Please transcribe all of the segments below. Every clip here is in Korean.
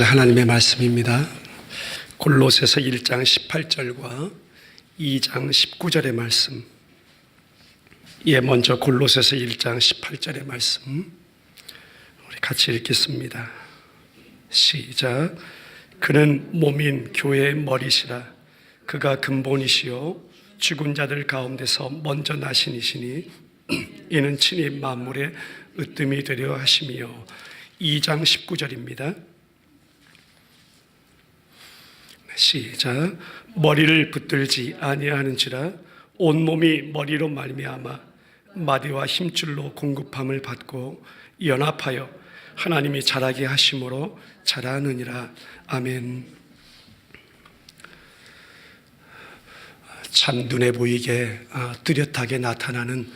하나님의 말씀입니다. 골로새서 1장 18절과 2장 19절의 말씀. 먼저 골로새서 1장 18절의 말씀 우리 같이 읽겠습니다. 시작. 그는 몸인 교회의 머리시라. 그가 근본이시요 죽은 자들 가운데서 먼저 나신 이시니 이는 친히 만물의 으뜸이 되려 하심이요. 2장 19절입니다. 시작. 머리를 붙들지 아니하는지라 온몸이 머리로 말미암아 마디와 힘줄로 공급함을 받고 연합하여 하나님이 자라게 하심으로 자라느니라. 아멘. 참 눈에 보이게 뚜렷하게 나타나는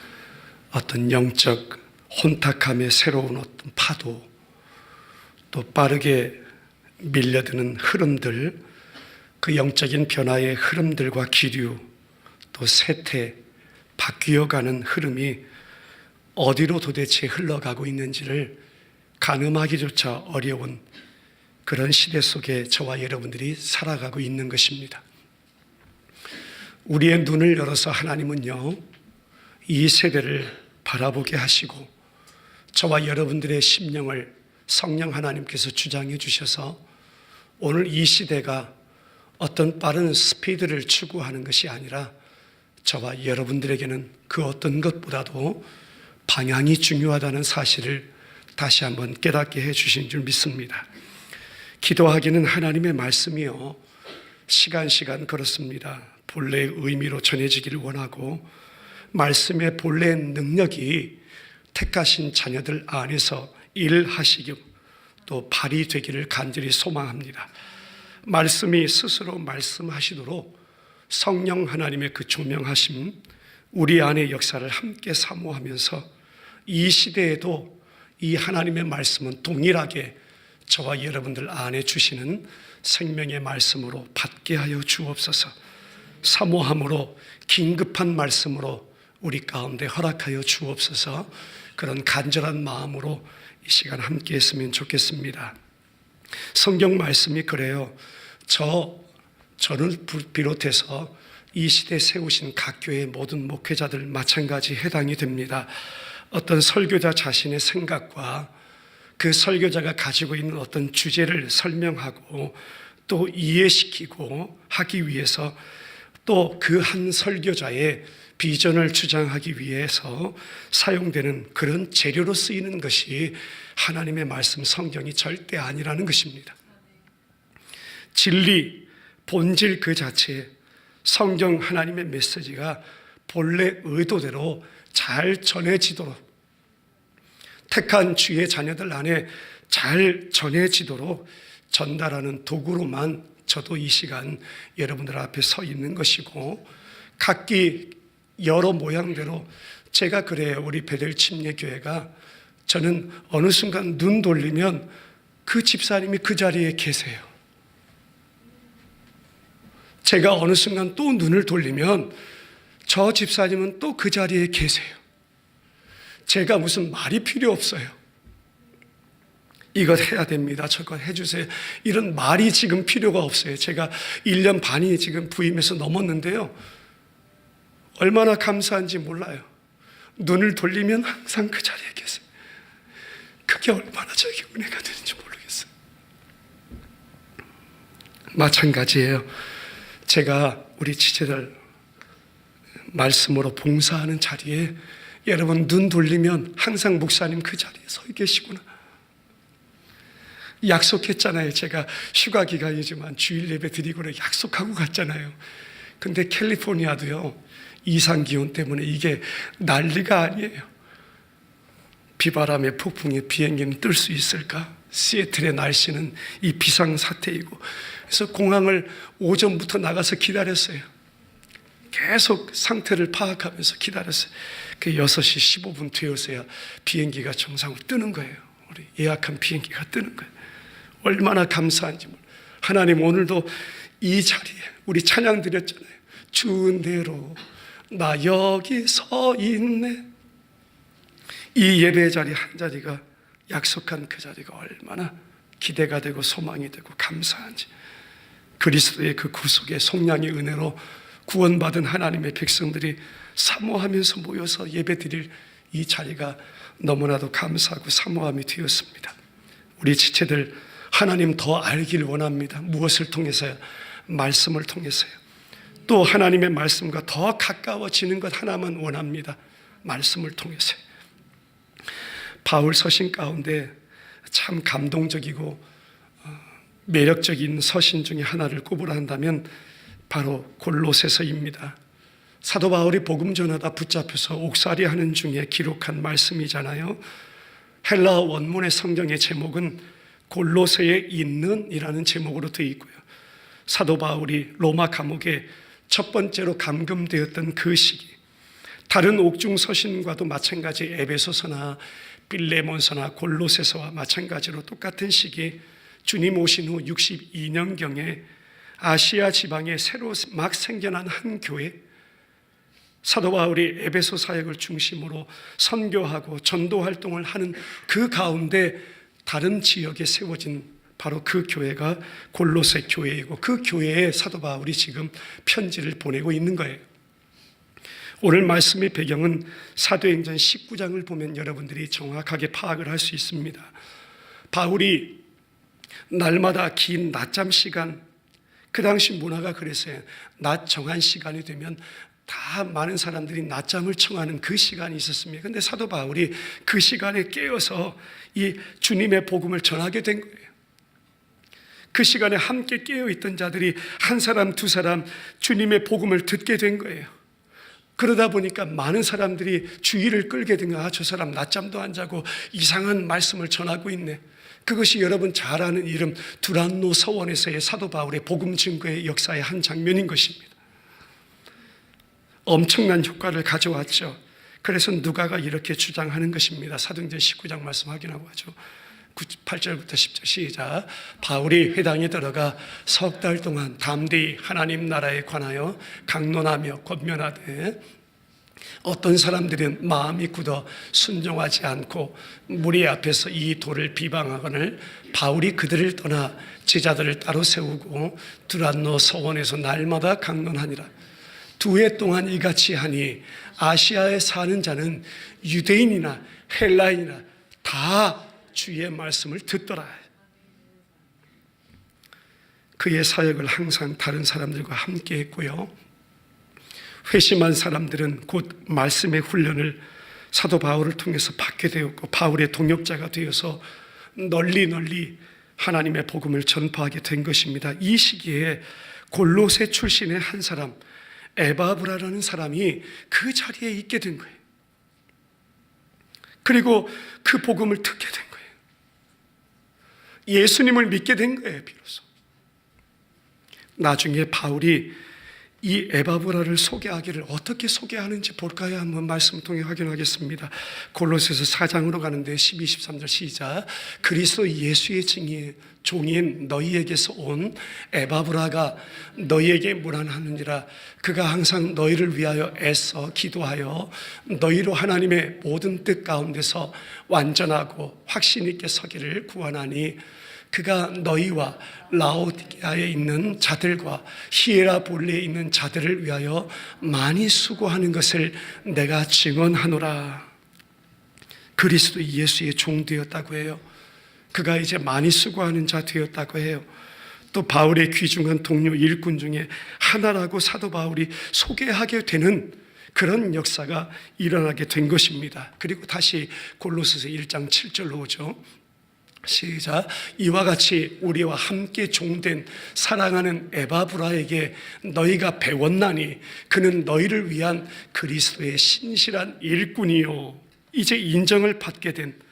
어떤 영적 혼탁함의 새로운 어떤 파도, 또 빠르게 밀려드는 흐름들, 그 영적인 변화의 흐름들과 기류, 또 세태, 바뀌어가는 흐름이 어디로 도대체 흘러가고 있는지를 가늠하기조차 어려운 그런 시대 속에 저와 여러분들이 살아가고 있는 것입니다. 우리의 눈을 열어서 하나님은요, 이 세대를 바라보게 하시고 저와 여러분들의 심령을 성령 하나님께서 주장해 주셔서 오늘 이 시대가 어떤 빠른 스피드를 추구하는 것이 아니라 저와 여러분들에게는 그 어떤 것보다도 방향이 중요하다는 사실을 다시 한번 깨닫게 해 주신 줄 믿습니다. 기도하기는 하나님의 말씀이요, 시간 그렇습니다. 본래의 의미로 전해지기를 원하고 말씀의 본래의 능력이 택하신 자녀들 안에서 일하시고 또 발휘되기를 간절히 소망합니다. 말씀이 스스로 말씀하시도록 성령 하나님의 그 조명하심, 우리 안의 역사를 함께 사모하면서 이 시대에도 이 하나님의 말씀은 동일하게 저와 여러분들 안에 주시는 생명의 말씀으로 받게 하여 주옵소서. 사모함으로 긴급한 말씀으로 우리 가운데 허락하여 주옵소서. 그런 간절한 마음으로 이 시간 함께 했으면 좋겠습니다. 성경 말씀이 그래요. 저를 비롯해서 이 시대에 세우신 각 교회의 모든 목회자들 마찬가지 해당이 됩니다. 어떤 설교자 자신의 생각과 그 설교자가 가지고 있는 어떤 주제를 설명하고 또 이해시키고 하기 위해서 또 그 한 설교자의 비전을 주장하기 위해서 사용되는 그런 재료로 쓰이는 것이 하나님의 말씀 성경이 절대 아니라는 것입니다. 진리, 본질 그 자체에 성경 하나님의 메시지가 본래 의도대로 잘 전해지도록, 택한 주의 자녀들 안에 잘 전해지도록 전달하는 도구로만 저도 이 시간 여러분들 앞에 서 있는 것이고, 각기 여러 모양대로 제가 그래요. 우리 베델 침례교회가 저는 어느 순간 눈 돌리면 그 집사님이 그 자리에 계세요. 제가 어느 순간 또 눈을 돌리면 저 집사님은 또 그 자리에 계세요. 제가 무슨 말이 필요 없어요. 이것 해야 됩니다. 저것 해주세요. 이런 말이 지금 필요가 없어요. 제가 1년 반이 지금 부임해서 넘었는데요. 얼마나 감사한지 몰라요. 눈을 돌리면 항상 그 자리에 계세요. 그게 얼마나 저에게 은혜가 되는지 모르겠어요. 마찬가지예요. 제가 우리 지체들 말씀으로 봉사하는 자리에 여러분 눈 돌리면 항상 목사님 그 자리에 서 계시구나. 약속했잖아요. 제가 휴가 기간이지만 주일 예배 드리고 약속하고 갔잖아요. 근데 캘리포니아도요, 이상기온 때문에 이게 난리가 아니에요. 비바람에 폭풍에 비행기는 뜰 수 있을까? 시애틀의 날씨는 이 비상사태이고, 그래서 공항을 오전부터 나가서 기다렸어요. 계속 상태를 파악하면서 기다렸어요. 그 6시 15분 되어서야 비행기가 정상으로 뜨는 거예요. 우리 예약한 비행기가 뜨는 거예요. 얼마나 감사한지 몰라요. 하나님 오늘도 이 자리에 우리 찬양 드렸잖아요. 주은 대로 나 여기 서 있네. 이 예배 자리 한 자리가 약속한 그 자리가 얼마나 기대가 되고 소망이 되고 감사한지, 그리스도의 그 구속의 속량의 은혜로 구원받은 하나님의 백성들이 사모하면서 모여서 예배드릴 이 자리가 너무나도 감사하고 사모함이 되었습니다. 우리 지체들 하나님 더 알기를 원합니다. 무엇을 통해서요? 말씀을 통해서요. 또 하나님의 말씀과 더 가까워지는 것 하나만 원합니다. 말씀을 통해서요. 바울 서신 가운데 참 감동적이고 매력적인 서신 중에 하나를 꼽으라 한다면 바로 골로새서입니다. 사도 바울이 복음 전하다 붙잡혀서 옥살이 하는 중에 기록한 말씀이잖아요. 헬라어 원문의 성경의 제목은 골로새에 있는 이라는 제목으로 되어 있고요. 사도 바울이 로마 감옥에 첫 번째로 감금되었던 그 시기, 다른 옥중 서신과도 마찬가지 에베소서나 빌레몬서나 골로새서와 마찬가지로 똑같은 시기, 주님 오신 후 62년경에 아시아 지방에 새로 막 생겨난 한 교회, 사도 바울이 에베소 사역을 중심으로 선교하고 전도 활동을 하는 그 가운데 다른 지역에 세워진 바로 그 교회가 골로새 교회이고, 그 교회에 사도 바울이 지금 편지를 보내고 있는 거예요. 오늘 말씀의 배경은 사도행전 19장을 보면 여러분들이 정확하게 파악을 할 수 있습니다. 바울이 날마다 긴 낮잠 시간, 그 당시 문화가 그랬어요. 낮 정한 시간이 되면 다 많은 사람들이 낮잠을 청하는 그 시간이 있었습니다. 그런데 사도 바울이 그 시간에 깨어서 이 주님의 복음을 전하게 된 거예요. 그 시간에 함께 깨어있던 자들이 한 사람 두 사람 주님의 복음을 듣게 된 거예요. 그러다 보니까 많은 사람들이 주의를 끌게 된 거예요. 저 사람 낮잠도 안 자고 이상한 말씀을 전하고 있네. 그것이 여러분 잘 아는 이름 두란노 서원에서의 사도 바울의 복음 증거의 역사의 한 장면인 것입니다. 엄청난 효과를 가져왔죠. 그래서 누가가 이렇게 주장하는 것입니다. 사도행전 19장 말씀 확인하고 하죠. 8절부터 10절 시작. 바울이 회당에 들어가 석 달 동안 담대히 하나님 나라에 관하여 강론하며 권면하되 어떤 사람들은 마음이 굳어 순종하지 않고 무리 앞에서 이 돌을 비방하거늘 바울이 그들을 떠나 제자들을 따로 세우고 두란노 서원에서 날마다 강론하니라. 2해 동안 이같이 하니 아시아에 사는 자는 유대인이나 헬라인이나 다 주의 말씀을 듣더라. 그의 사역을 항상 다른 사람들과 함께 했고요. 회심한 사람들은 곧 말씀의 훈련을 사도 바울을 통해서 받게 되었고 바울의 동역자가 되어서 널리 하나님의 복음을 전파하게 된 것입니다. 이 시기에 골로새 출신의 한 사람 에바브라라는 사람이 그 자리에 있게 된 거예요. 그리고 그 복음을 듣게 된 거예요. 예수님을 믿게 된 거예요. 비로소 나중에 바울이 이 에바브라를 소개하기를 어떻게 소개하는지 볼까요? 한번 말씀 통해 확인하겠습니다. 골로새서 4장으로 가는데 12, 13절 시작. 그리스도 예수의 종인 너희에게서 온 에바브라가 너희에게 문안하느니라. 그가 항상 너희를 위하여 애써 기도하여 너희로 하나님의 모든 뜻 가운데서 완전하고 확신 있게 서기를 구하나니 그가 너희와 라오디게아에 있는 자들과 히에라볼리에 있는 자들을 위하여 많이 수고하는 것을 내가 증언하노라. 그리스도 예수의 종 되었다고 해요. 그가 이제 많이 수고하는 자 되었다고 해요. 또 바울의 귀중한 동료 일꾼 중에 하나라고 사도 바울이 소개하게 되는 그런 역사가 일어나게 된 것입니다. 그리고 다시 골로새서 1장 7절로 오죠. 시작. 이와 같이 우리와 함께 종된 사랑하는 에바브라에게 너희가 배웠나니 그는 너희를 위한 그리스도의 신실한 일꾼이요. 이제 인정을 받게 된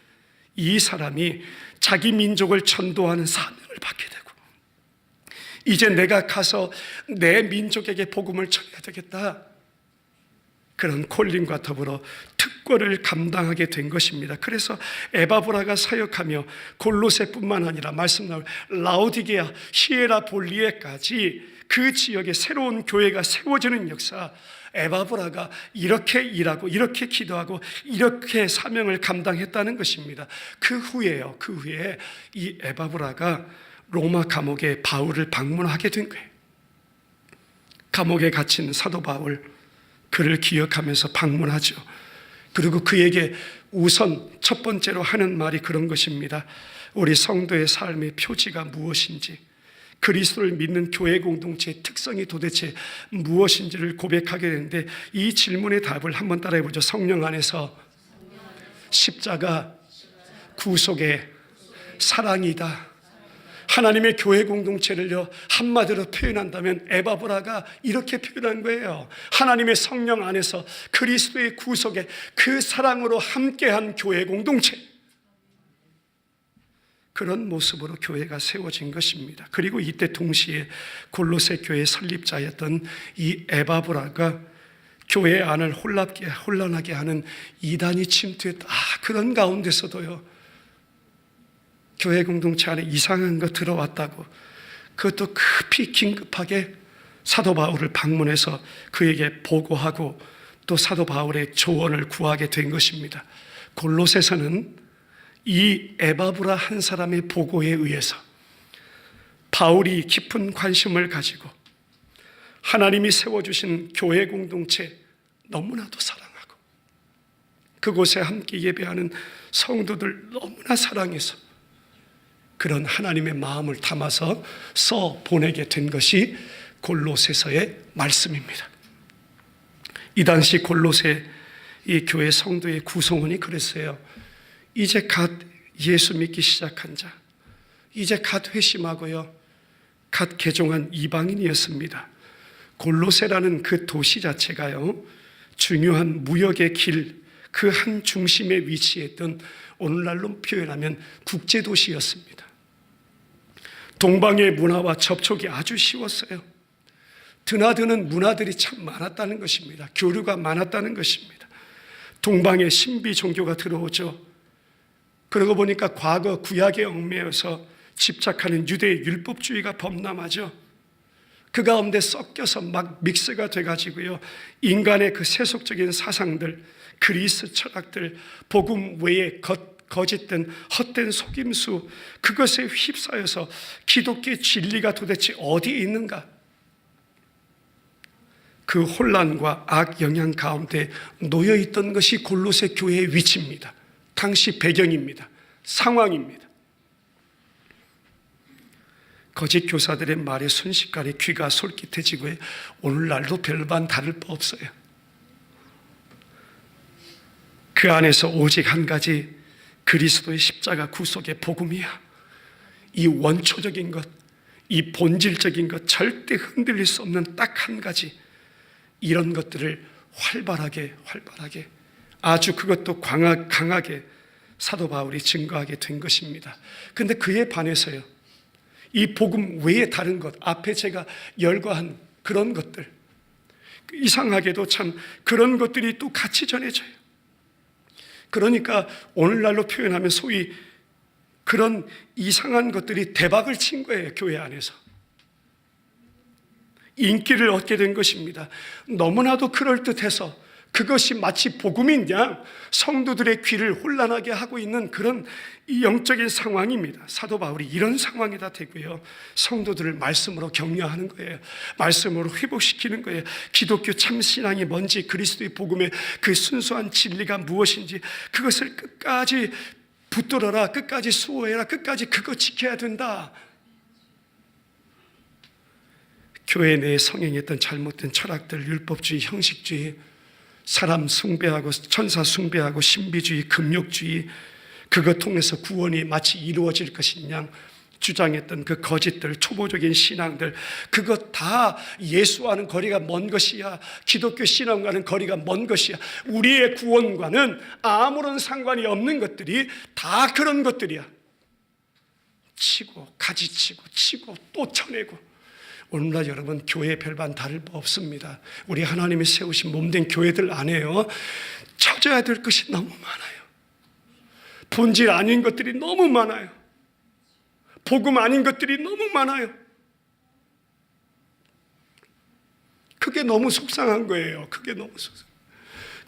이 사람이 자기 민족을 전도하는 사명을 받게 되고 이제 내가 가서 내 민족에게 복음을 전해야 되겠다. 그런 콜링과 더불어 특권을 감당하게 된 것입니다. 그래서 에바브라가 사역하며 골로새뿐만 아니라 말씀 나올 라오디게아, 히에라볼리에까지 그 지역에 새로운 교회가 세워지는 역사, 에바브라가 이렇게 일하고 이렇게 기도하고 이렇게 사명을 감당했다는 것입니다. 그 후에 이 에바브라가 로마 감옥에 바울을 방문하게 된 거예요. 감옥에 갇힌 사도 바울, 그를 기억하면서 방문하죠. 그리고 그에게 우선 첫 번째로 하는 말이 그런 것입니다. 우리 성도의 삶의 표지가 무엇인지, 그리스도를 믿는 교회 공동체의 특성이 도대체 무엇인지를 고백하게 되는데, 이 질문의 답을 한번 따라해 보죠. 성령 안에서 십자가, 구속의 사랑이다. 하나님의 교회 공동체를요, 한마디로 표현한다면 에바브라가 이렇게 표현한 거예요. 하나님의 성령 안에서 그리스도의 구속에 그 사랑으로 함께한 교회 공동체, 그런 모습으로 교회가 세워진 것입니다. 그리고 이때 동시에 골로새 교회 설립자였던 이 에바브라가 교회 안을 혼란하게 하는 이단이 침투했다. 그런 가운데서도요, 교회 공동체 안에 이상한 거 들어왔다고, 그것도 급히 긴급하게 사도 바울을 방문해서 그에게 보고하고 또 사도 바울의 조언을 구하게 된 것입니다. 골로새서는 이 에바브라 한 사람의 보고에 의해서 바울이 깊은 관심을 가지고 하나님이 세워주신 교회 공동체 너무나도 사랑하고 그곳에 함께 예배하는 성도들 너무나 사랑해서 그런 하나님의 마음을 담아서 써 보내게 된 것이 골로새서의 말씀입니다. 이 당시 골로새 이 교회 성도의 구성원이 그랬어요. 이제 갓 예수 믿기 시작한 자, 이제 갓 회심하고요, 갓 개종한 이방인이었습니다. 골로새라는 그 도시 자체가요, 중요한 무역의 길, 그 한 중심에 위치했던, 오늘날로 표현하면 국제도시였습니다. 동방의 문화와 접촉이 아주 쉬웠어요. 드나드는 문화들이 참 많았다는 것입니다. 교류가 많았다는 것입니다. 동방의 신비 종교가 들어오죠. 그러고 보니까 과거 구약에 얽매여서 집착하는 유대의 율법주의가 범람하죠. 그 가운데 섞여서 막 믹스가 돼가지고요, 인간의 그 세속적인 사상들, 그리스 철학들, 복음 외에 거짓된 헛된 속임수, 그것에 휩싸여서 기독교의 진리가 도대체 어디에 있는가, 그 혼란과 악 영향 가운데 놓여있던 것이 골로새 교회의 위치입니다. 당시 배경입니다. 상황입니다. 거짓 교사들의 말에 순식간에 귀가 솔깃해지고요, 오늘날도 별반 다를 바 없어요. 그 안에서 오직 한 가지, 그리스도의 십자가 구속의 복음이야. 이 원초적인 것, 이 본질적인 것, 절대 흔들릴 수 없는 딱 한 가지, 이런 것들을 활발하게 아주 그것도 강하게 사도 바울이 증거하게 된 것입니다. 그런데 그에 반해서요, 이 복음 외에 다른 것, 앞에 제가 열거한 그런 것들, 이상하게도 참 그런 것들이 또 같이 전해져요. 그러니까 오늘날로 표현하면 소위 그런 이상한 것들이 대박을 친 거예요. 교회 안에서 인기를 얻게 된 것입니다. 너무나도 그럴듯해서 그것이 마치 복음인 양 성도들의 귀를 혼란하게 하고 있는 그런 영적인 상황입니다. 사도 바울이 이런 상황에다 대고요, 성도들을 말씀으로 격려하는 거예요. 말씀으로 회복시키는 거예요. 기독교 참신앙이 뭔지, 그리스도의 복음의 그 순수한 진리가 무엇인지, 그것을 끝까지 붙들어라, 끝까지 수호해라, 끝까지 그거 지켜야 된다. 교회 내에 성행했던 잘못된 철학들, 율법주의, 형식주의, 사람 숭배하고 천사 숭배하고 신비주의, 금욕주의, 그것 통해서 구원이 마치 이루어질 것인 양 주장했던 그 거짓들, 초보적인 신앙들, 그것 다 예수와는 거리가 먼 것이야. 기독교 신앙과는 거리가 먼 것이야. 우리의 구원과는 아무런 상관이 없는 것들이 다 그런 것들이야. 치고 가지치고 치고 또 쳐내고, 오늘날 여러분 교회 별반 다를 바 없습니다. 우리 하나님이 세우신 몸된 교회들 안에요, 찾아야 될 것이 너무 많아요. 본질 아닌 것들이 너무 많아요. 복음 아닌 것들이 너무 많아요. 그게 너무 속상한 거예요. 그게 너무 속상.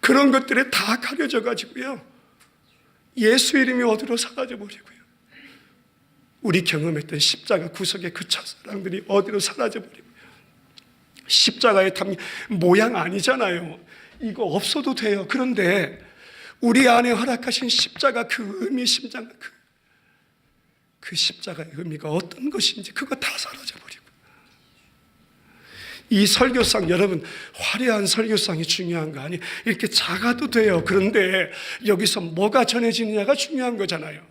그런 것들에 다 가려져 가지고요, 예수 이름이 어디로 사라져 버리고요, 우리 경험했던 십자가 구속의 그 첫사랑들이 어디로 사라져 버리고요, 십자가의 담 모양 아니잖아요. 이거 없어도 돼요. 그런데 우리 안에 허락하신 십자가 그 의미, 심장 그 십자가의 의미가 어떤 것인지 그거 다 사라져 버리고, 이 설교상, 여러분 화려한 설교상이 중요한 거 아니, 이렇게 작아도 돼요. 그런데 여기서 뭐가 전해지느냐가 중요한 거잖아요.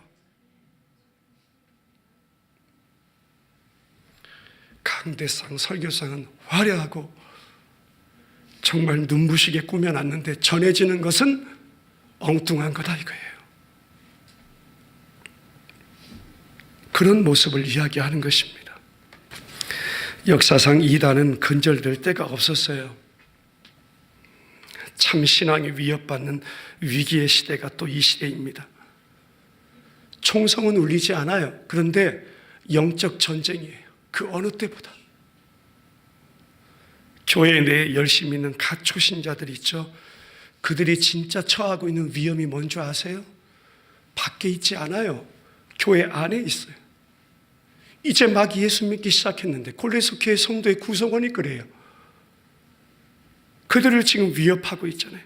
강대상, 설교상은 화려하고 정말 눈부시게 꾸며놨는데 전해지는 것은 엉뚱한 거다 이거예요. 그런 모습을 이야기하는 것입니다. 역사상 이단은 근절될 때가 없었어요. 참 신앙이 위협받는 위기의 시대가 또 이 시대입니다. 총성은 울리지 않아요. 그런데 영적 전쟁이에요. 그 어느 때보다. 교회 내에 열심히 있는 가초신자들이 있죠. 그들이 진짜 처하고 있는 위험이 뭔지 아세요? 밖에 있지 않아요. 교회 안에 있어요. 이제 막 예수 믿기 시작했는데 골로새 교회 성도의 구성원이 그래요. 그들을 지금 위협하고 있잖아요.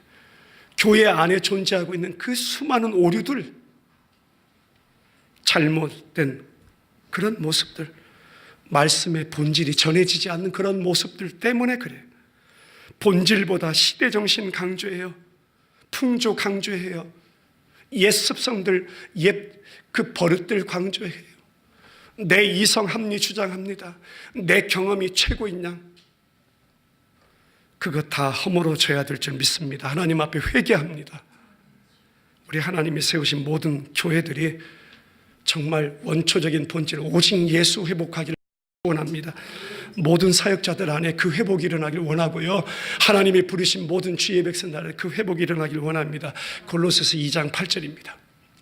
교회 안에 존재하고 있는 그 수많은 오류들, 잘못된 그런 모습들, 말씀의 본질이 전해지지 않는 그런 모습들 때문에 그래요. 본질보다 시대정신 강조해요. 풍조 강조해요. 옛 습성들, 옛 그 버릇들 강조해요. 내 이성 합리 주장합니다. 내 경험이 최고인 양. 그거 다 허물어져야 될 줄 믿습니다. 하나님 앞에 회개합니다. 우리 하나님이 세우신 모든 교회들이 정말 원초적인 본질, 오직 예수 회복하기를 원합니다. 모든 사역자들 안에 그 회복이 일어나길 원하고요, 하나님이 부르신 모든 주의 백성 안에 그 회복이 일어나길 원합니다. 골로새서 2장 8절입니다.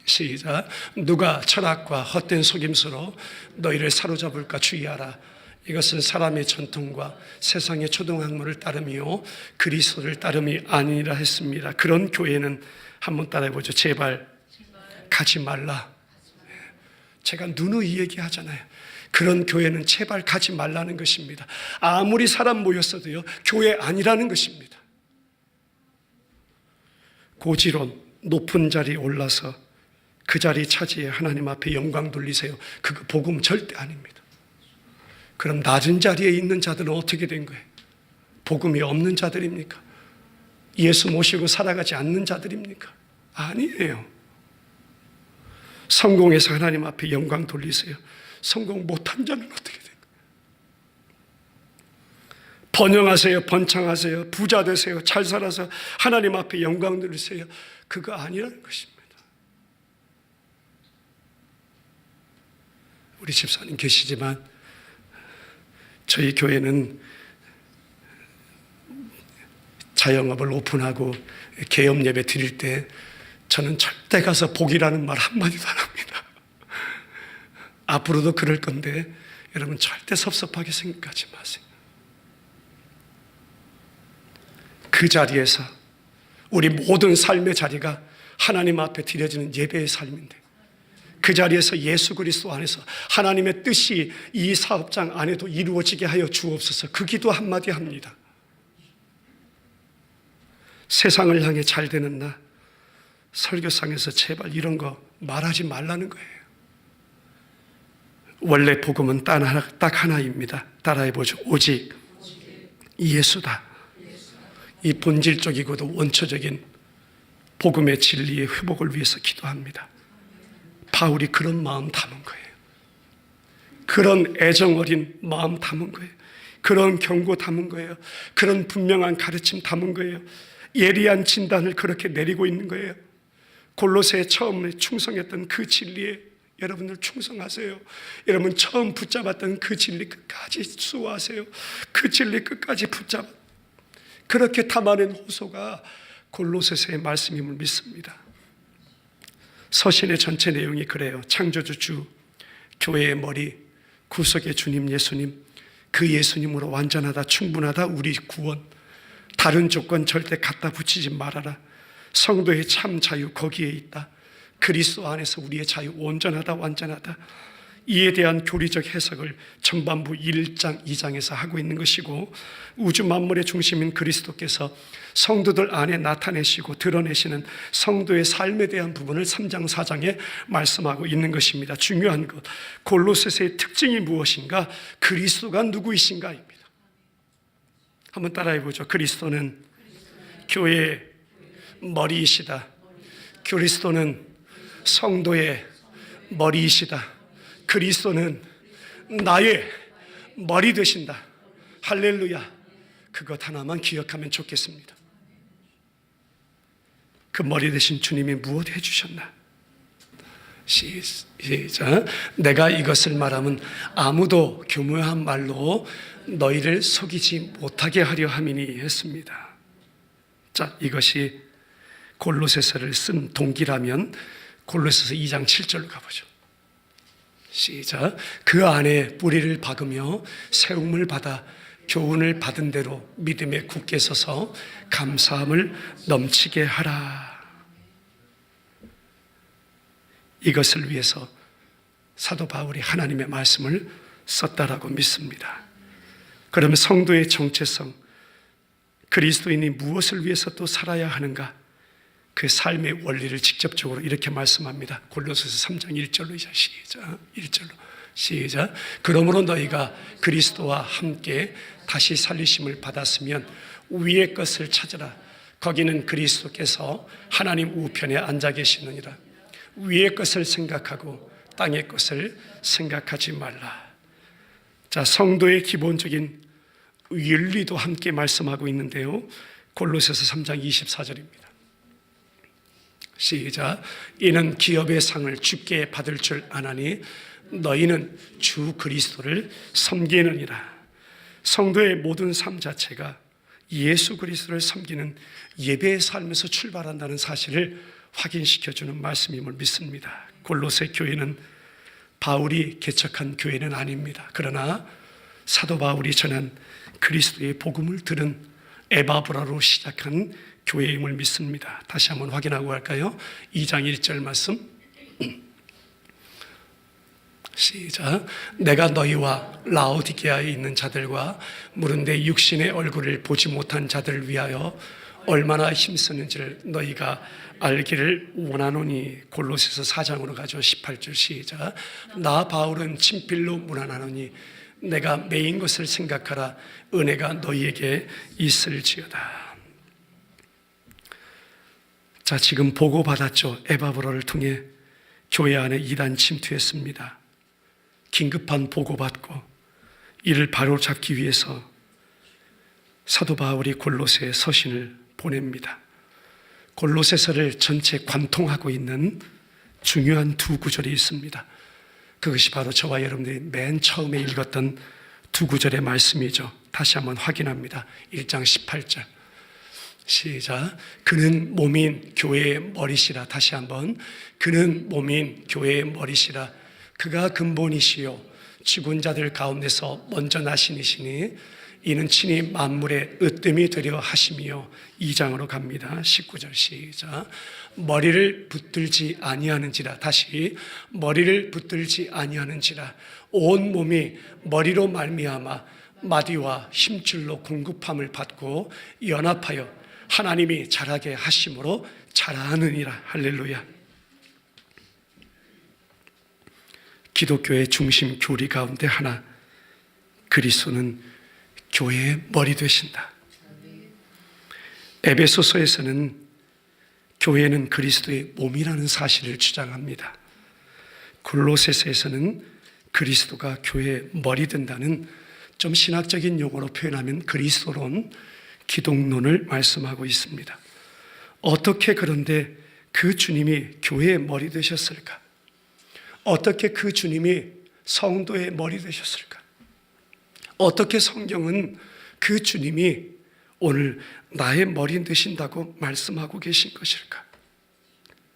시작. 누가 철학과 헛된 속임수로 너희를 사로잡을까 주의하라. 이것은 사람의 전통과 세상의 초등학문을 따름이요 그리스도를 따름이 아니라 했습니다. 그런 교회는 한번 따라해보죠. 제발 가지 말라. 제가 누누이 얘기하잖아요. 그런 교회는 제발 가지 말라는 것입니다. 아무리 사람 모였어도요, 교회 아니라는 것입니다. 고지론, 높은 자리에 올라서 그 자리 차지해 하나님 앞에 영광 돌리세요. 그거 복음 절대 아닙니다. 그럼 낮은 자리에 있는 자들은 어떻게 된 거예요? 복음이 없는 자들입니까? 예수 모시고 살아가지 않는 자들입니까? 아니에요. 성공해서 하나님 앞에 영광 돌리세요. 성공 못한 자는 어떻게 된 거예요? 번영하세요. 번창하세요. 부자 되세요. 잘 살아서 하나님 앞에 영광 돌리세요. 그거 아니라는 것입니다. 우리 집사님 계시지만 저희 교회는 자영업을 오픈하고 개업 예배 드릴 때 저는 절대 가서 복이라는 말 한마디도 안 합니다. 앞으로도 그럴 건데 여러분 절대 섭섭하게 생각하지 마세요. 그 자리에서 우리 모든 삶의 자리가 하나님 앞에 드려지는 예배의 삶인데, 그 자리에서 예수 그리스도 안에서 하나님의 뜻이 이 사업장 안에도 이루어지게 하여 주옵소서. 그 기도 한마디 합니다. 세상을 향해 잘 되는 나, 설교상에서 제발 이런 거 말하지 말라는 거예요. 원래 복음은 딱 하나입니다. 따라해보죠. 오직 예수다. 이 본질적이고도 원초적인 복음의 진리의 회복을 위해서 기도합니다. 바울이 그런 마음 담은 거예요. 그런 애정 어린 마음 담은 거예요. 그런 경고 담은 거예요. 그런 분명한 가르침 담은 거예요. 예리한 진단을 그렇게 내리고 있는 거예요. 골로새에 처음에 충성했던 그 진리에 여러분들 충성하세요. 여러분 처음 붙잡았던 그 진리 끝까지 수호하세요. 그 진리 끝까지 붙잡아. 그렇게 담아낸 호소가 골로새서의 말씀임을 믿습니다. 서신의 전체 내용이 그래요. 창조주 주, 교회의 머리, 구속의 주님 예수님, 그 예수님으로 완전하다, 충분하다, 우리 구원, 다른 조건 절대 갖다 붙이지 말아라. 성도의 참 자유 거기에 있다. 그리스도 안에서 우리의 자유 온전하다, 완전하다. 이에 대한 교리적 해석을 전반부 1장, 2장에서 하고 있는 것이고, 우주 만물의 중심인 그리스도께서 성도들 안에 나타내시고 드러내시는 성도의 삶에 대한 부분을 3장, 4장에 말씀하고 있는 것입니다. 중요한 것, 골로새서의 특징이 무엇인가? 그리스도가 누구이신가입니다. 한번 따라해 보죠. 그리스도는 교회의 머리이시다. 그리스도는 성도의 머리이시다. 그리스도는 나의 머리 되신다. 할렐루야. 그것 하나만 기억하면 좋겠습니다. 그 머리 되신 주님이 무엇 해주셨나? 시작. 내가 이것을 말하면 아무도 교묘한 말로 너희를 속이지 못하게 하려 함이니 했습니다. 자, 이것이 골로새서를 쓴 동기라면 골로새서 2장 7절로 가보죠. 시작. 그 안에 뿌리를 박으며 세움을 받아 교훈을 받은 대로 믿음에 굳게 서서 감사함을 넘치게 하라. 이것을 위해서 사도 바울이 하나님의 말씀을 썼다라고 믿습니다. 그러면 성도의 정체성, 그리스도인이 무엇을 위해서 또 살아야 하는가? 그 삶의 원리를 직접적으로 이렇게 말씀합니다. 골로새서 3장 1절로 시작. 1절로 시작. 그러므로 너희가 그리스도와 함께 다시 살리심을 받았으면 위의 것을 찾으라. 거기는 그리스도께서 하나님 우편에 앉아 계시느니라. 위의 것을 생각하고 땅의 것을 생각하지 말라. 자, 성도의 기본적인 윤리도 함께 말씀하고 있는데요. 골로새서 3장 24절입니다. 시작. 이는 기업의 상을 주께 받을 줄 아나니 너희는 주 그리스도를 섬기느니라. 성도의 모든 삶 자체가 예수 그리스도를 섬기는 예배의 삶에서 출발한다는 사실을 확인시켜주는 말씀임을 믿습니다. 골로새 교회는 바울이 개척한 교회는 아닙니다. 그러나 사도 바울이 전한 그리스도의 복음을 들은 에바브라로 시작한 교회임을 믿습니다. 다시 한번 확인하고 갈까요? 2장 1절 말씀 시작. 내가 너희와 라오디게아에 있는 자들과 무른데 육신의 얼굴을 보지 못한 자들을 위하여 얼마나 힘쓰는지를 너희가 알기를 원하노니. 골로새서 4장으로 가죠. 18절 시작. 나 바울은 친필로 문안하노니 내가 매인 것을 생각하라. 은혜가 너희에게 있을지어다. 자, 지금 보고받았죠. 에바브라를 통해 교회 안에 이단 침투했습니다. 긴급한 보고받고 이를 바로잡기 위해서 사도 바울이 골로새 서신을 보냅니다. 골로새서를 전체 관통하고 있는 중요한 두 구절이 있습니다. 그것이 바로 저와 여러분들이 맨 처음에 읽었던 두 구절의 말씀이죠. 다시 한번 확인합니다. 1장 18절 시작. 그는 몸인 교회의 머리시라. 다시 한번. 그는 몸인 교회의 머리시라. 그가 근본이시요 죽은 자들 가운데서 먼저 나신 이시니 이는 친히 만물의 으뜸이 되려 하심이요. 2장으로 갑니다. 19절 시작. 머리를 붙들지 아니하는지라. 다시. 머리를 붙들지 아니하는지라. 온 몸이 머리로 말미암아 마디와 힘줄로 공급함을 받고 연합하여 하나님이 자라게 하심으로 자라느니라. 할렐루야. 기독교의 중심 교리 가운데 하나, 그리스도는 교회의 머리 되신다. 에베소서에서는 교회는 그리스도의 몸이라는 사실을 주장합니다. 골로새서에서는 그리스도가 교회의 머리 된다는 좀 신학적인 용어로 표현하면 그리스도론, 기독론을 말씀하고 있습니다. 어떻게 그런데 그 주님이 교회의 머리 되셨을까? 어떻게 그 주님이 성도의 머리 되셨을까? 어떻게 성경은 그 주님이 오늘 나의 머리 되신다고 말씀하고 계신 것일까?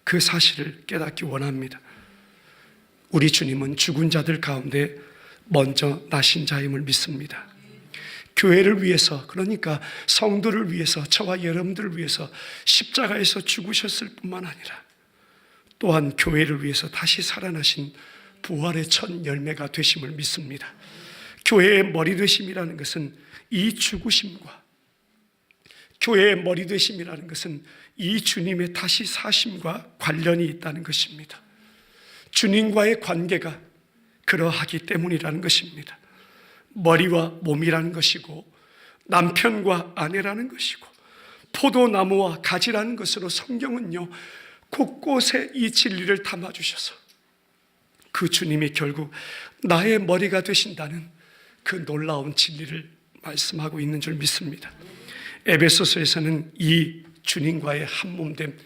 그 사실을 깨닫기 원합니다. 우리 주님은 죽은 자들 가운데 먼저 나신 자임을 믿습니다. 교회를 위해서, 그러니까 성도를 위해서, 저와 여러분들을 위해서 십자가에서 죽으셨을 뿐만 아니라 또한 교회를 위해서 다시 살아나신 부활의 첫 열매가 되심을 믿습니다. 교회의 머리 되심이라는 것은 이 죽으심과, 교회의 머리 되심이라는 것은 이 주님의 다시 사심과 관련이 있다는 것입니다. 주님과의 관계가 그러하기 때문이라는 것입니다. 머리와 몸이라는 것이고, 남편과 아내라는 것이고, 포도나무와 가지라는 것으로 성경은요 곳곳에 이 진리를 담아주셔서 그 주님이 결국 나의 머리가 되신다는 그 놀라운 진리를 말씀하고 있는 줄 믿습니다. 에베소서에서는 이 주님과의 한몸됨,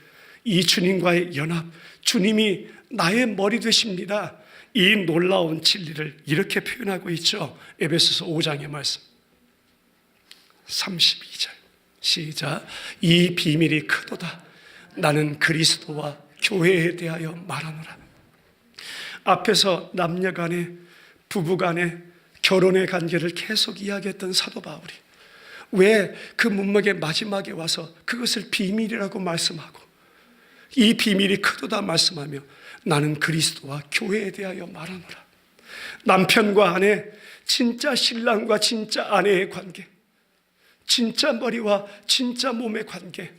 이 주님과의 연합, 주님이 나의 머리 되십니다, 이 놀라운 진리를 이렇게 표현하고 있죠. 에베소서 5장의 말씀 32절 시작. 이 비밀이 크도다. 나는 그리스도와 교회에 대하여 말하노라. 앞에서 남녀간에, 부부간에 결혼의 관계를 계속 이야기했던 사도 바울이 왜 그 문맥의 마지막에 와서 그것을 비밀이라고 말씀하고 이 비밀이 크도다 말씀하며 나는 그리스도와 교회에 대하여 말하노라. 남편과 아내, 진짜 신랑과 진짜 아내의 관계, 진짜 머리와 진짜 몸의 관계,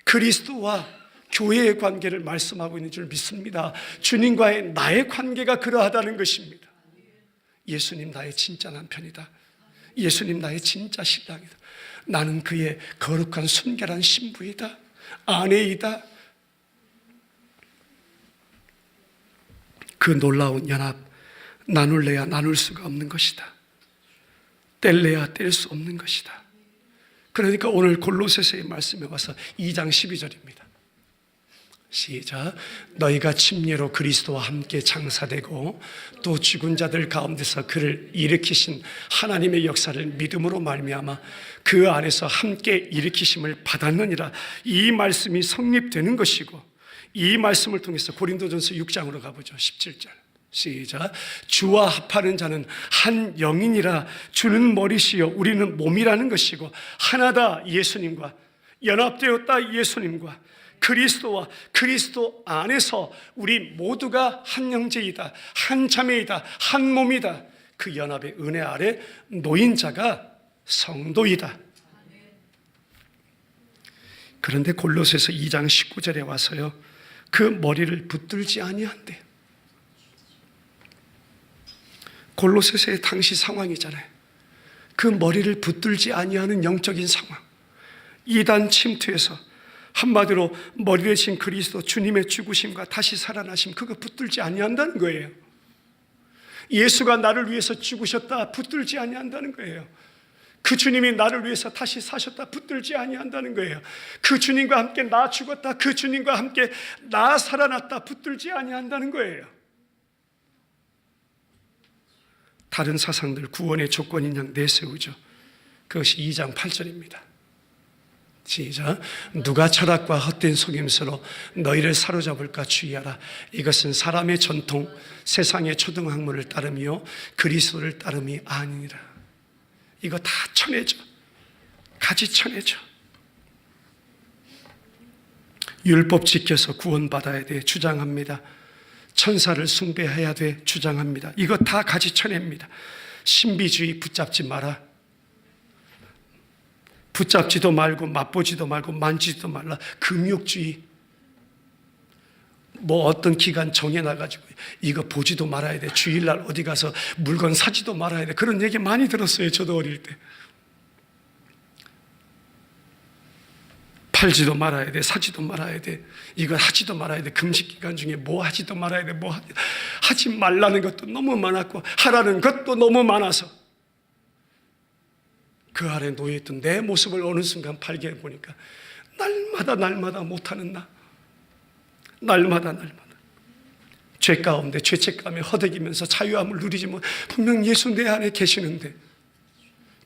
그리스도와 교회의 관계를 말씀하고 있는 줄 믿습니다. 주님과의 나의 관계가 그러하다는 것입니다. 예수님 나의 진짜 남편이다. 예수님 나의 진짜 신랑이다. 나는 그의 거룩한 순결한 신부이다. 아내이다. 그 놀라운 연합, 나눌래야 나눌 수가 없는 것이다. 뗄래야 뗄 수 없는 것이다. 그러니까 오늘 골로새서의 말씀에 와서 2장 12절입니다. 시작. 너희가 침례로 그리스도와 함께 장사되고 또 죽은 자들 가운데서 그를 일으키신 하나님의 역사를 믿음으로 말미암아 그 안에서 함께 일으키심을 받았느니라. 이 말씀이 성립되는 것이고, 이 말씀을 통해서 고린도전서 6장으로 가보죠. 17절 시작. 주와 합하는 자는 한 영이니라. 주는 머리시요 우리는 몸이라는 것이고, 하나다 예수님과, 연합되었다 예수님과, 그리스도와 그리스도 안에서 우리 모두가 한 형제이다, 한 자매이다, 한 몸이다. 그 연합의 은혜 아래 놓인 자가 성도이다. 그런데 골로새서 2장 19절에 와서요 그 머리를 붙들지 아니한대. 골로새서의 당시 상황이잖아요. 그 머리를 붙들지 아니하는 영적인 상황, 이단 침투에서 한마디로 머리 되신 그리스도 주님의 죽으심과 다시 살아나심, 그거 붙들지 아니한다는 거예요. 예수가 나를 위해서 죽으셨다, 붙들지 아니한다는 거예요. 그 주님이 나를 위해서 다시 사셨다, 붙들지 아니한다는 거예요. 그 주님과 함께 나 죽었다, 그 주님과 함께 나 살아났다, 붙들지 아니한다는 거예요. 다른 사상들 구원의 조건인 양 내세우죠. 그것이 2장 8절입니다. 시작. 누가 철학과 헛된 속임수로 너희를 사로잡을까 주의하라. 이것은 사람의 전통, 세상의 초등학문을 따름이요 그리스도를 따름이 아니니라. 이거 다 쳐내죠. 가지 쳐내죠. 율법 지켜서 구원받아야 돼 주장합니다. 천사를 숭배해야 돼 주장합니다. 이거 다 가지 쳐냅니다. 신비주의 붙잡지 마라. 붙잡지도 말고 맛보지도 말고 만지지도 말라. 금욕주의, 뭐 어떤 기간 정해놔가지고 이거 보지도 말아야 돼, 주일날 어디 가서 물건 사지도 말아야 돼, 그런 얘기 많이 들었어요. 저도 어릴 때. 팔지도 말아야 돼, 사지도 말아야 돼, 이거 하지도 말아야 돼, 금식기간 중에 뭐 하지도 말아야 돼, 뭐 하지 말라는 것도 너무 많았고 하라는 것도 너무 많아서 그 아래 놓여있던 내 모습을 어느 순간 발견해 보니까 날마다 못하는 나, 날마다 죄 가운데 죄책감에 허덕이면서 자유함을 누리지 못, 분명 예수 내 안에 계시는데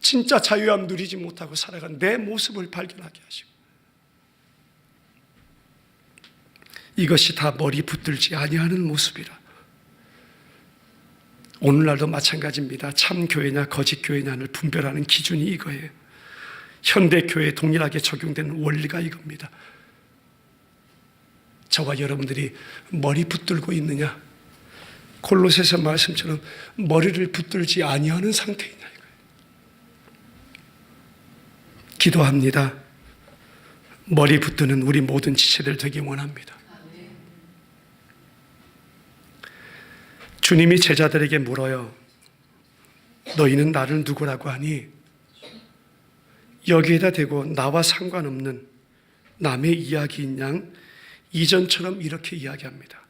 진짜 자유함 누리지 못하고 살아간 내 모습을 발견하게 하시고, 이것이 다 머리 붙들지 아니하는 모습이라. 오늘날도 마찬가지입니다. 참 교회냐 거짓 교회냐를 분별하는 기준이 이거예요. 현대 교회에 동일하게 적용되는 원리가 이겁니다. 저와 여러분들이 머리 붙들고 있느냐, 골로새서 말씀처럼 머리를 붙들지 아니하는 상태이냐 이거예요. 기도합니다. 머리 붙드는 우리 모든 지체들 되기 원합니다. 주님이 제자들에게 물어요. 너희는 나를 누구라고 하니? 여기에다 대고 나와 상관없는 남의 이야기인 양 이전처럼 이렇게 이야기합니다.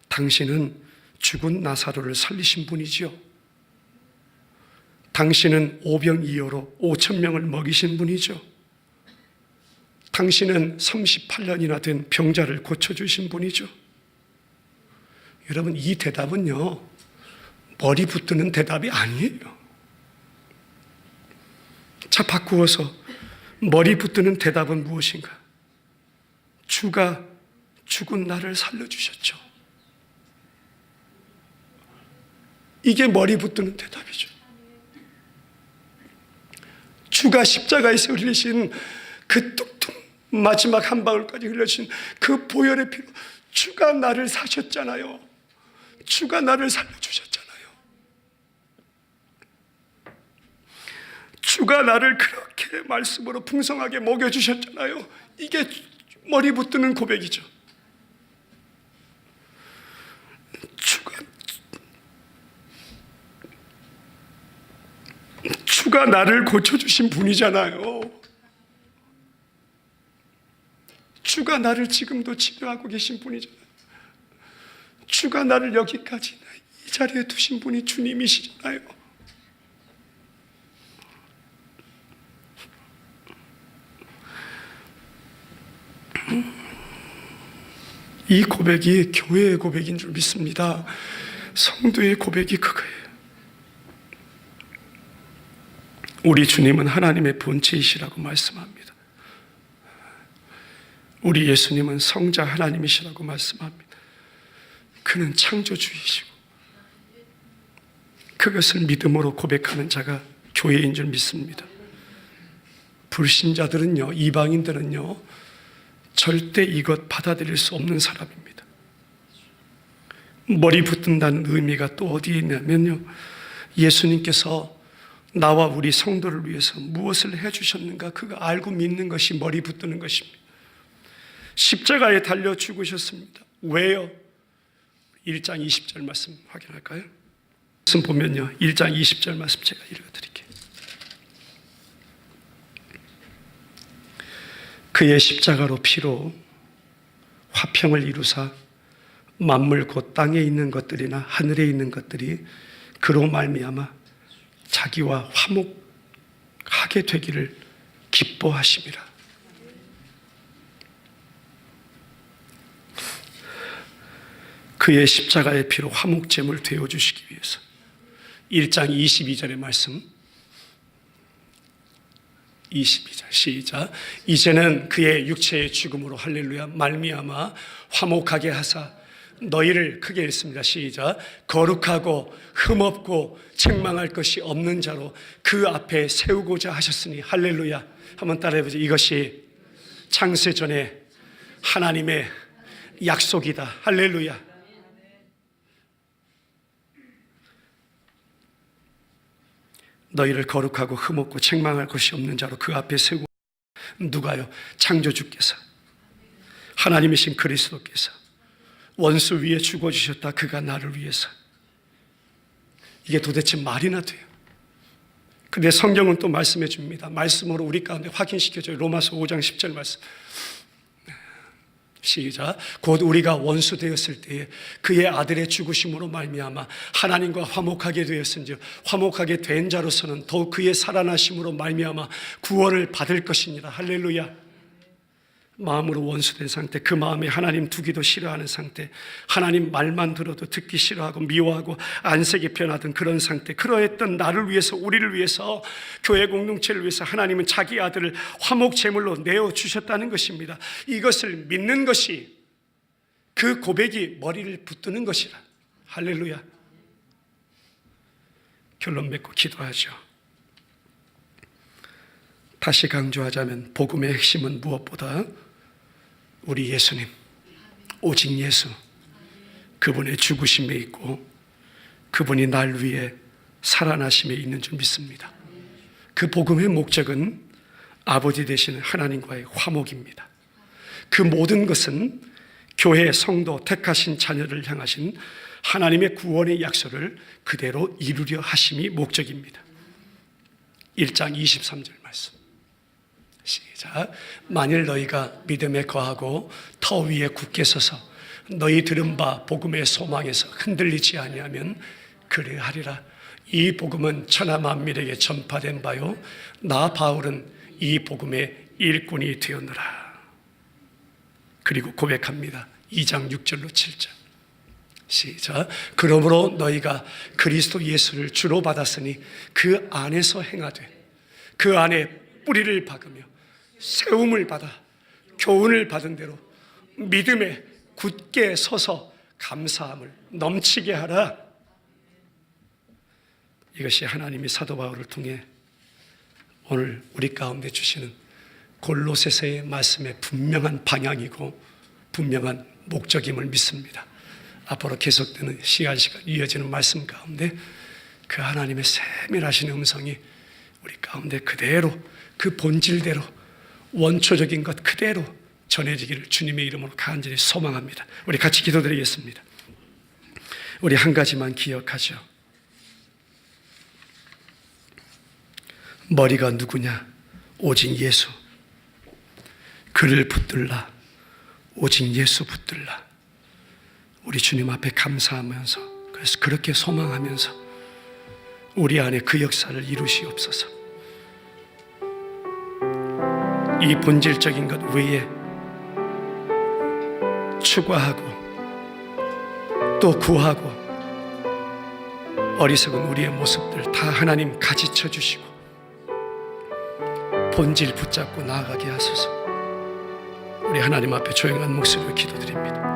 당신은 죽은 나사로를 살리신 분이지요. 당신은 오병이어로 5,000명을 먹이신 분이죠. 당신은 38년이나 된 병자를 고쳐주신 분이죠. 여러분, 이 대답은요, 머리 붙드는 대답이 아니에요. 자, 바꾸어서 머리 붙드는 대답은 무엇인가? 주가 죽은 나를 살려주셨죠. 이게 머리 붙드는 대답이죠. 주가 십자가에서 흘리신 그 뚝뚝 마지막 한 방울까지 흘려주신 그 보혈의 피로 주가 나를 사셨잖아요. 주가 나를 살려주셨잖아요. 주가 나를 그렇게 말씀으로 풍성하게 먹여주셨잖아요. 이게 머리 붙드는 고백이죠. 주가 나를 고쳐주신 분이잖아요. 주가 나를 지금도 치료하고 계신 분이잖아요. 주가 나를 여기까지 이 자리에 두신 분이 주님이시잖아요. 이 고백이 교회의 고백인 줄 믿습니다. 성도의 고백이 그거예요. 우리 주님은 하나님의 본체이시라고 말씀합니다. 우리 예수님은 성자 하나님이시라고 말씀합니다. 그는 창조주이시고 그것을 믿음으로 고백하는 자가 교회인 줄 믿습니다. 불신자들은요, 이방인들은요, 절대 이것 받아들일 수 없는 사람입니다. 머리 붙든다는 의미가 또 어디에 있냐면요, 예수님께서 나와 우리 성도를 위해서 무엇을 해주셨는가 그거 알고 믿는 것이 머리 붙드는 것입니다. 십자가에 달려 죽으셨습니다. 왜요? 1장 20절 말씀 확인할까요? 말씀 보면요, 1장 20절 말씀 제가 읽어드릴게요. 그의 십자가로 피로 화평을 이루사 만물 곧 땅에 있는 것들이나 하늘에 있는 것들이 그로 말미암아 자기와 화목하게 되기를 기뻐하심이라. 그의 십자가의 피로 화목제물 되어주시기 위해서. 1장 22절의 말씀, 22절 시작. 이제는 그의 육체의 죽음으로 할렐루야 말미암아 화목하게 하사 너희를, 크게 읽습니다. 시작. 거룩하고 흠없고 책망할 것이 없는 자로 그 앞에 세우고자 하셨으니 할렐루야. 한번 따라해보죠. 이것이 창세전에 하나님의 약속이다. 할렐루야. 너희를 거룩하고 흠없고 책망할 것이 없는 자로 그 앞에 세우고. 누가요? 창조주께서, 하나님이신 그리스도께서 원수 위에 죽어주셨다. 그가 나를 위해서. 이게 도대체 말이나 돼요. 근데 성경은 또 말씀해 줍니다. 말씀으로 우리 가운데 확인시켜줘요. 로마서 5장 10절 말씀. 시작. 곧 우리가 원수 되었을 때에 그의 아들의 죽으심으로 말미암아 하나님과 화목하게 되었은즉 화목하게 된 자로서는 더욱 그의 살아나심으로 말미암아 구원을 받을 것이니라. 할렐루야. 마음으로 원수된 상태, 그 마음에 하나님 두기도 싫어하는 상태, 하나님 말만 들어도 듣기 싫어하고 미워하고 안색이 변하던 그런 상태, 그러했던 나를 위해서, 우리를 위해서, 교회 공동체를 위해서 하나님은 자기 아들을 화목 제물로 내어주셨다는 것입니다. 이것을 믿는 것이, 그 고백이 머리를 붙드는 것이라. 할렐루야. 결론 맺고 기도하죠. 다시 강조하자면 복음의 핵심은 무엇보다 우리 예수님, 오직 예수, 그분의 죽으심에 있고 그분이 날 위해 살아나심에 있는 줄 믿습니다. 그 복음의 목적은 아버지 되시는 하나님과의 화목입니다. 그 모든 것은 교회 성도 택하신 자녀를 향하신 하나님의 구원의 약속을 그대로 이루려 하심이 목적입니다. 1장 23절 말씀 시작. 만일 너희가 믿음에 거하고 터 위에 굳게 서서 너희 들은 바 복음의 소망에서 흔들리지 아니하면 그리하리라. 이 복음은 천하 만민에게 전파된 바요 나 바울은 이 복음의 일꾼이 되었노라. 그리고 고백합니다. 2장 6절로 7절 시작. 그러므로 너희가 그리스도 예수를 주로 받았으니 그 안에서 행하되 그 안에 뿌리를 박으며 세움을 받아 교훈을 받은 대로 믿음에 굳게 서서 감사함을 넘치게 하라. 이것이 하나님이 사도 바울을 통해 오늘 우리 가운데 주시는 골로새서의 말씀의 분명한 방향이고 분명한 목적임을 믿습니다. 앞으로 계속되는 시간 이어지는 말씀 가운데 그 하나님의 세밀하신 음성이 우리 가운데 그대로, 그 본질대로, 원초적인 것 그대로 전해지기를 주님의 이름으로 간절히 소망합니다. 우리 같이 기도드리겠습니다. 우리 한 가지만 기억하죠. 머리가 누구냐? 오직 예수. 그를 붙들라. 오직 예수 붙들라. 우리 주님 앞에 감사하면서, 그래서 그렇게 소망하면서 우리 안에 그 역사를 이루시옵소서. 이 본질적인 것 외에 추구하고 또 구하고 어리석은 우리의 모습들 다 하나님 가지쳐 주시고 본질 붙잡고 나아가게 하소서. 우리 하나님 앞에 조용한 목소리로 기도드립니다.